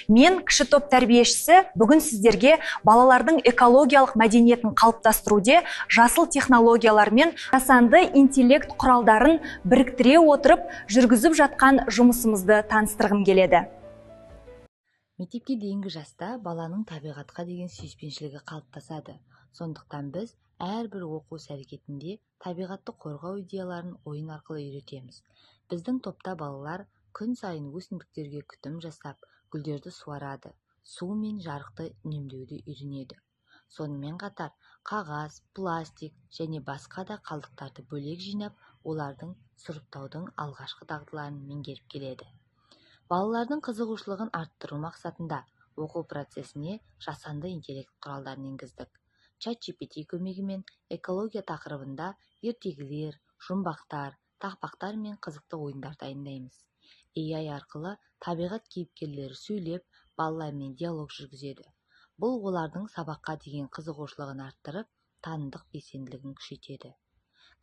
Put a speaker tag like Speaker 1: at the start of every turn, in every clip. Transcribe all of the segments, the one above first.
Speaker 1: Мен кіші топ тәрбиешісі бүгін сіздерге балалардың экологиялық мәдениетін қалыптастыруде жасыл технологиялар мен жасанды интеллект құралдарын біріктіре отырып жүргізіп жатқан жұмысымызды таныстырғым келеді.
Speaker 2: Мектепке дейінгі жаста баланың табиғатқа деген сүйіспеншілігі қалыптасады. Сондықтан біз әрбір оқу әрекетінде табиғатты қорғау идеяларын ойын арқылы үйретеміз. Біздің топта балалар күн сайын өсімдіктерге күтім жасап, гүлдерді суарады, су мен жарықты үнемдеуді үйренеді. Сонымен қатар қағаз, пластик және басқа да қалдықтарды бөлек жинап, олардың сұрыптаудың алғашқы дағдыларын меңгеріп келеді. Балалардың қызығушылығын арттыру мақсатында оқу процесіне жасанды интеллект құралдарын енгіздік. ChatGPT көмегімен экология тақырыбында ертегілер, жұмбақтар, тақпақтар мен қызықты ойындар дайындаймыз. AI арқылы табиғат кейіпкерлері сөйлеп, балалармен диалог жүргізеді. Бұл олардың сабаққа деген қызығушылығын арттырып, танымдық белсенділігін күшейтеді.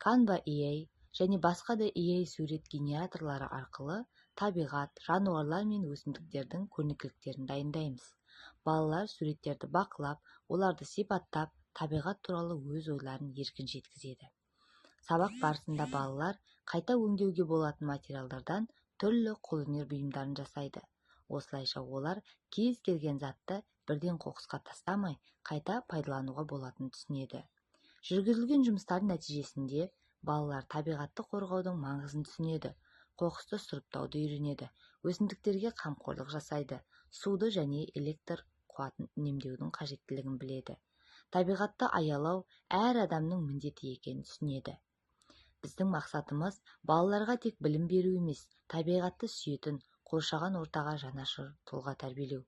Speaker 2: Canva AI және басқа да AI сурет генераторлары арқылы табиғат, жануарлар мен өсімдіктердің көрнекіліктерін дайындаймыз. Балалар суреттерді бақылап, оларды сипаттап, табиғат туралы өз ойларын еркін жеткізеді. Сабақ барысында балалар қайта өңдеуге болатын материалдардан түрлі қолөнер бұйымдарын жасайды. Осылайша олар кез келген затты бірден қоқысқа тастамай, қайта пайдалануға болатынын түсінеді. Жүргізілген жұмыстардың нәтижесінде балалар табиғатты қорғаудың маңызын түсінеді, қоқысты сұрыптауды үйренеді, өсімдіктерге қамқорлық жасайды, суды және электр қуатын үнемдеудің қажеттілігін біледі. Табиғатты аялау әр адамның міндеті екенін түсінеді. Біздің мақсатымыз балаларға тек білім беру емес, табиғатты сүйетін, қоршаған ортаға жанашыр тұлға тәрбиелеу.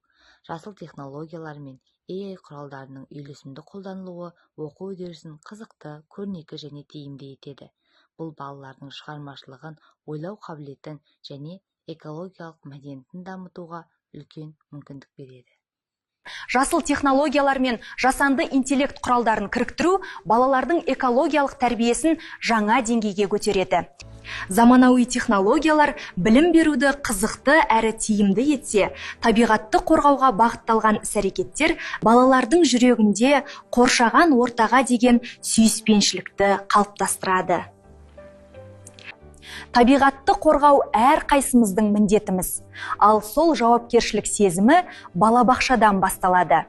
Speaker 2: Жасыл технологиялар мен AI құралдарының үйлесімді қолданылуы оқу үдерісін қызықты, көрнекі және тиімді етеді. Бұл балалардың шығармашылығын, ойлау қабілетін және экологиялық мәдениетін дамытуға үлкен мүмкіндік береді.
Speaker 1: Жасыл технологиялар мен жасанды интеллект құралдарын кіріктіру балалардың экологиялық тәрбиесін жаңа деңгейге көтереді. Заманауи технологиялар білім беруді қызықты әрі тиімді етсе, табиғатты қорғауға бағытталған іс-әрекеттер балалардың жүрегінде қоршаған ортаға деген сүйіспеншілікті қалыптастырады. Табиғатты қорғау әр қайсымыздың міндетіміз, ал сол жауапкершілік сезімі балабақшадан басталады.